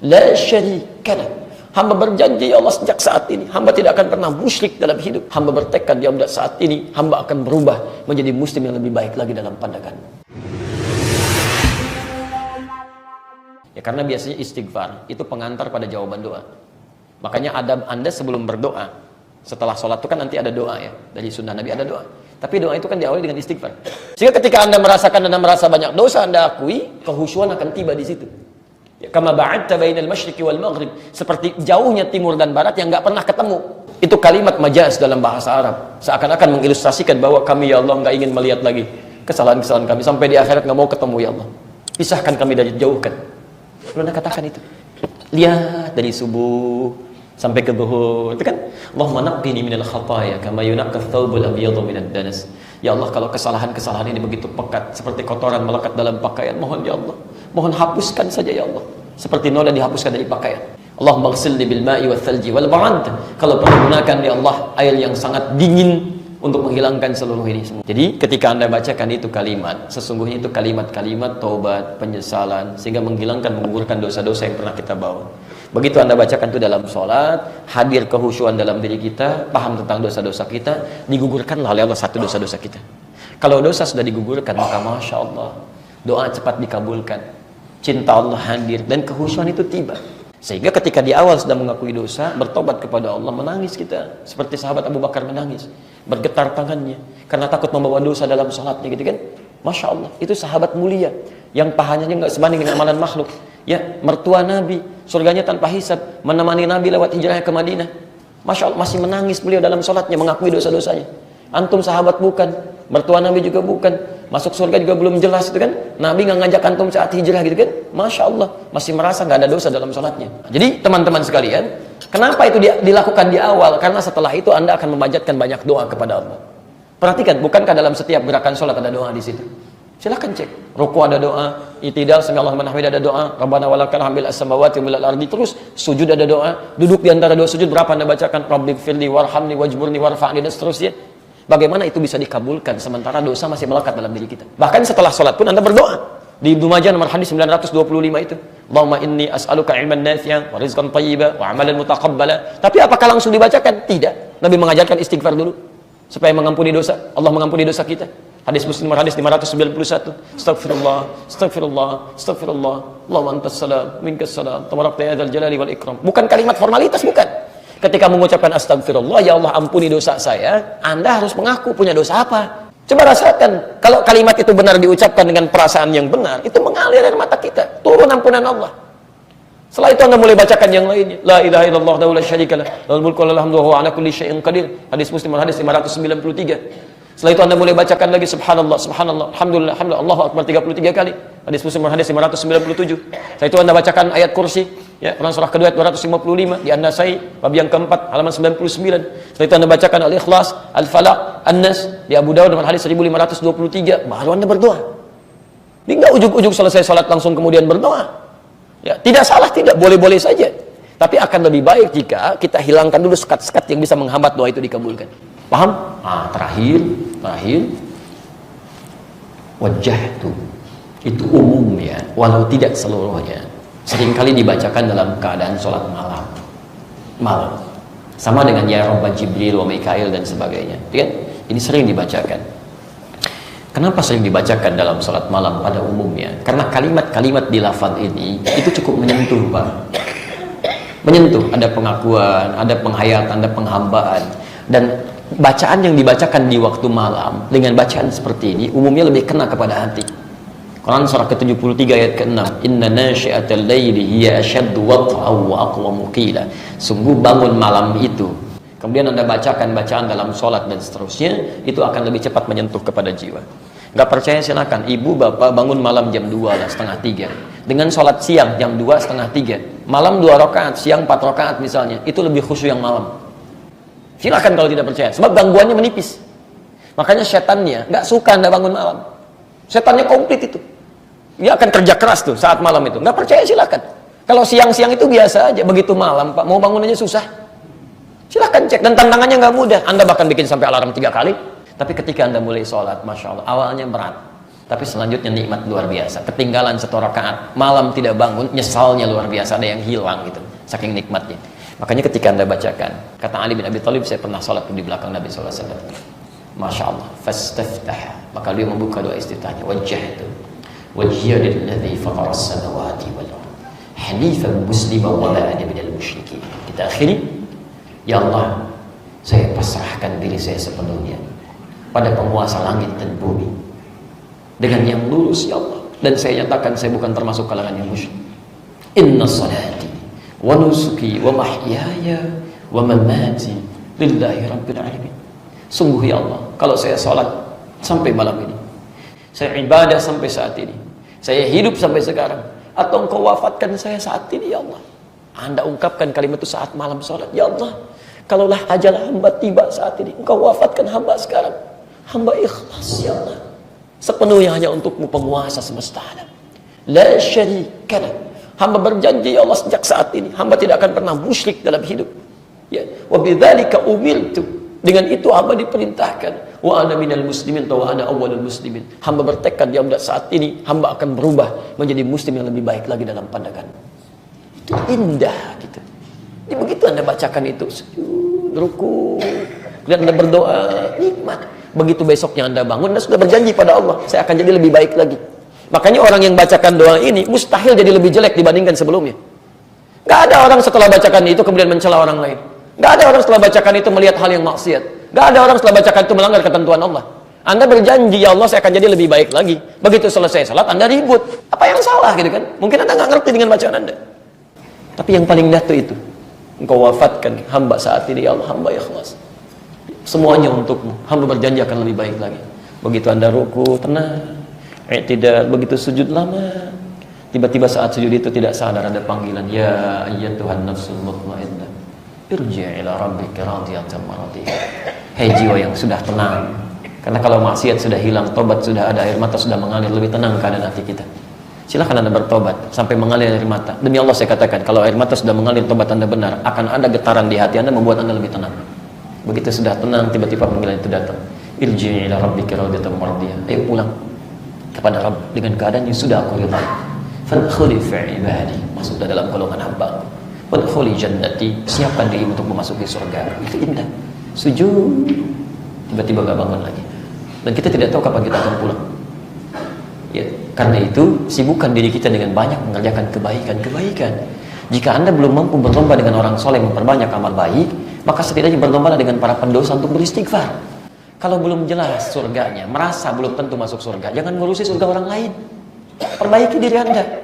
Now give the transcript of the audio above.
la syarikalah. Hamba berjanji ya Allah sejak saat ini hamba tidak akan pernah musyrik dalam hidup. Hamba bertekad ya Allah saat ini hamba akan berubah menjadi muslim yang lebih baik lagi dalam pandanganmu. Ya karena biasanya istighfar itu pengantar pada jawaban doa. Makanya adab Anda sebelum berdoa, setelah sholat itu kan nanti ada doa ya. Dari sunnah Nabi ada doa. Tapi doa itu kan diawali dengan istighfar. Sehingga ketika Anda merasakan Anda merasa banyak dosa Anda akui, kehusyuan akan tiba di situ. Ya, kama ba'adta bainal masyriqi wal maghrib, seperti jauhnya timur dan barat yang nggak pernah ketemu. Itu kalimat majaz dalam bahasa Arab. Seakan-akan mengilustrasikan bahwa kami ya Allah nggak ingin melihat lagi kesalahan-kesalahan kami sampai di akhirat nggak mau ketemu ya Allah. Pisahkan kami dari jauhkan. Lalu Anda katakan itu. Lihat dari subuh sampai ke zuhur, itu kan Allahumma naqqini minal khataaya kama yunaqqa ats-tsawbul abyadu minad danas. Ya Allah, kalau kesalahan-kesalahan ini begitu pekat seperti kotoran melekat dalam pakaian, mohon ya Allah, mohon hapuskan saja ya Allah seperti noda dihapuskan dari pakaian. Allahumma ighsilni bil ma'i wal thalji wal barad. Kalau perlu gunakan ya Allah air yang sangat dingin untuk menghilangkan seluruh ini semua. Jadi ketika Anda bacakan itu kalimat, sesungguhnya itu kalimat-kalimat taubat, penyesalan, sehingga menghilangkan, menggugurkan dosa-dosa yang pernah kita bawa. Begitu Anda bacakan itu dalam sholat, hadir kehusyuan dalam diri kita, paham tentang dosa-dosa kita, digugurkanlah oleh Allah satu dosa-dosa kita. Kalau dosa sudah digugurkan, maka Masya Allah, doa cepat dikabulkan, cinta Allah hadir, dan kehusyuan itu tiba. Sehingga ketika di awal sudah mengakui dosa, bertobat kepada Allah, menangis kita. Seperti sahabat Abu Bakar menangis, bergetar tangannya, karena takut membawa dosa dalam sholatnya, gitu kan. Masya Allah, itu sahabat mulia, yang pahanya nggak sebanding dengan amalan makhluk. Ya, mertua Nabi, surganya tanpa hisab, menemani Nabi lewat hijrahnya ke Madinah. Masya Allah, masih menangis beliau dalam sholatnya, mengakui dosa-dosanya. Antum sahabat bukan, mertua Nabi juga bukan, masuk surga juga belum jelas, itu kan. Nabi nggak ngajak antum saat hijrah, gitu kan. Masya Allah, masih merasa nggak ada dosa dalam sholatnya. Jadi teman-teman sekalian, kenapa itu dilakukan di awal? Karena setelah itu Anda akan memanjatkan banyak doa kepada Allah. Perhatikan, bukankah dalam setiap gerakan sholat ada doa di situ? Silahkan cek. Ruku ada doa, itidal sami Allahu liman hamidah ada doa, Rabbana walakal hamdul as-samawati wal ardi, terus sujud ada doa, duduk di antara dua sujud berapa Anda bacakan Rabbighfirli warhamni wajburni warfa'ni dan seterusnya. Bagaimana itu bisa dikabulkan sementara dosa masih melekat dalam diri kita? Bahkan setelah sholat pun Anda berdoa. Di Ibnu Majah nomor hadis 925 itu, Allahumma inni as'aluka ilman nafi'an wa rizqan thayyiban wa amalan mutaqabbala. Tapi apakah langsung dibacakan? Tidak. Nabi mengajarkan istighfar dulu supaya mengampuni dosa. Allah mengampuni dosa kita. Hadis Muslim hadis 591. Astagfirullah, astagfirullah, astagfirullah. Allahumma antas salam, minkas salam, tabarakta ya dzal jalali wal ikram. Bukan kalimat formalitas, bukan. Ketika mengucapkan astagfirullah, ya Allah ampuni dosa saya, Anda harus mengaku punya dosa apa. Coba rasakan, kalau kalimat itu benar diucapkan dengan perasaan yang benar, itu mengalir dari mata kita, turun ampunan Allah. Setelah itu Anda mulai bacakan yang lainnya. La ilaha illallah wa la syarikalah, lahul mulku wa lahul hamdu wa huwa ala kulli syai'in qadir. Hadis Muslim hadis 593. Setelah itu Anda mulai bacakan lagi subhanallah, subhanallah, alhamdulillah, alhamdulillah, Allahu akbar 33 kali. Hadis Muslim hadis 597. Setelah itu Anda bacakan ayat kursi, ya, Quran surah kedua ayat 255 di An-Nasai bab yang keempat halaman 99. Setelah itu Anda bacakan Al-Ikhlas, Al-Falaq, An-Nas di Abu Dawud nomor hadis 1523, baru Anda berdoa. Ini enggak ujug-ujug selesai salat langsung kemudian berdoa. Ya, tidak salah, tidak, boleh-boleh saja. Tapi akan lebih baik jika kita hilangkan dulu sekat-sekat yang bisa menghambat doa itu dikabulkan. Paham? Terakhir wajjahtu itu umum ya, walau tidak seluruhnya. Seringkali dibacakan dalam keadaan sholat malam. Sama dengan ya Rabba Jibril wa Mikail dan sebagainya. Kan? Ini sering dibacakan. Kenapa sering dibacakan dalam sholat malam pada umumnya? Karena kalimat-kalimat di lafaz ini itu cukup menyentuh, Pak. Menyentuh, ada pengakuan, ada penghayatan, ada penghambaan, dan bacaan yang dibacakan di waktu malam dengan bacaan seperti ini umumnya lebih kena kepada hati. Quran surah ke-73 ayat ke-6, inna nasyi'atal laili hiya ashaddu wat'an wa aqwamu qila. Sungguh bangun malam itu, kemudian Anda bacakan bacaan dalam sholat dan seterusnya, itu akan lebih cepat menyentuh kepada jiwa. Gak percaya silakan, ibu bapak bangun malam jam 2 lah, setengah 3 dengan sholat siang jam 2 setengah 3, malam 2 rakaat, siang 4 rakaat misalnya, itu lebih khusyuk yang malam. Silakan kalau tidak percaya, sebab gangguannya menipis. Makanya setannya nggak suka Anda bangun malam. Setannya komplit itu. Dia akan kerja keras tuh saat malam itu. Nggak percaya silakan. Kalau siang-siang itu biasa aja, begitu malam Pak mau bangun aja susah. Silakan cek, dan tantangannya nggak mudah. Anda bahkan bikin sampai alarm 3 kali. Tapi ketika Anda mulai sholat, Masya Allah, awalnya berat. Tapi selanjutnya nikmat luar biasa. Ketinggalan 1 rakaat, malam tidak bangun, nyesalnya luar biasa, ada yang hilang gitu, saking nikmatnya. Makanya ketika Anda bacakan, kata Ali bin Abi Thalib, saya pernah sholat di belakang Nabi SAW. Masya Allah, fastaftah, maka dia membuka doa istiftahnya, wajjahtu wajhiya lilladzi fataras samawati wal ardh hanifan musliman wa ma ana minal musyrikin. Kita akhiri, ya Allah, saya pasrahkan diri saya sepenuhnya pada penguasa langit dan bumi dengan yang lurus, ya Allah, dan saya nyatakan saya bukan termasuk kalangan yang musyrik. Inna salati wa nusuki wa mahyaya wa mamati lillahi rabbil alamin. Sungguh ya Allah, kalau saya sholat sampai malam ini, saya ibadah sampai saat ini, saya hidup sampai sekarang, atau Engkau wafatkan saya saat ini, ya Allah, Anda ungkapkan kalimat itu saat malam sholat, ya Allah, kalaulah ajal hamba tiba saat ini, Engkau wafatkan hamba sekarang, hamba ikhlas, ya Allah, sepenuhnya hanya untukmu, penguasa semesta alam, la syarikalah. Hamba berjanji, ya Allah, sejak saat ini hamba tidak akan pernah musyrik dalam hidup, ya, wa bidzalika umirtu, dengan itu hamba diperintahkan, wa ana minal muslimin wa ana awwalul muslimin. Hamba bertekad, ya Allah, saat ini hamba akan berubah menjadi muslim yang lebih baik lagi dalam pandangan. Itu indah gitu. Jadi begitu Anda bacakan itu, sujud, ruku, kemudian Anda berdoa, nikmat. Begitu besoknya Anda bangun, Anda sudah berjanji pada Allah, saya akan jadi lebih baik lagi. Makanya orang yang bacakan doa ini mustahil jadi lebih jelek dibandingkan sebelumnya. Gak ada orang setelah bacakan itu kemudian mencela orang lain. Gak ada orang setelah bacakan itu melihat hal yang maksiat. Gak ada orang setelah bacakan itu melanggar ketentuan Allah. Anda berjanji, ya Allah, saya akan jadi lebih baik lagi. Begitu selesai salat, Anda ribut. Apa yang salah gitu kan? Mungkin Anda gak ngerti dengan bacaan Anda. Tapi yang paling dahsyat itu, Engkau wafatkan hamba saat ini, ya Allah, hamba ikhlas. Semuanya untukmu. Hamba berjanji akan lebih baik lagi. Begitu Anda ruku, tenang. Tidak begitu sujud lama. Tiba-tiba saat sujud itu tidak sadar ada panggilan, ya ayyatuhan nafsul mutmainnah, irji' ila rabbika radiyatan maradiyah. Hei jiwa yang sudah tenang. Karena kalau maksiat sudah hilang, tobat sudah ada, air mata sudah mengalir, lebih tenang keadaan hati kita. Silakan Anda bertobat sampai mengalir air mata. Demi Allah saya katakan, kalau air mata sudah mengalir, tobat Anda benar, akan ada getaran di hati Anda membuat Anda lebih tenang. Begitu sudah tenang, tiba-tiba panggilan itu datang. Irji' ila rabbika radiyatan maradiyah. Ayo pulang kepada Rabb dengan keadaan yang sudah aku ridai. Fadkhuli fi ibadi, masuklah dalam golongan hamba. Wadkhuli jannati, siapkan diri untuk memasuki surga. Itu indah. Sujud, tiba-tiba gak bangun lagi. Dan kita tidak tahu kapan kita akan pulang. Ya, karena itu sibukkan diri kita dengan banyak mengerjakan kebaikan-kebaikan. Jika Anda belum mampu berlomba dengan orang soleh memperbanyak amal baik, maka setidaknya berlomba dengan para pendosa untuk beristighfar. Kalau belum jelas surganya, merasa belum tentu masuk surga, jangan ngurusi surga orang lain. Perbaiki diri Anda.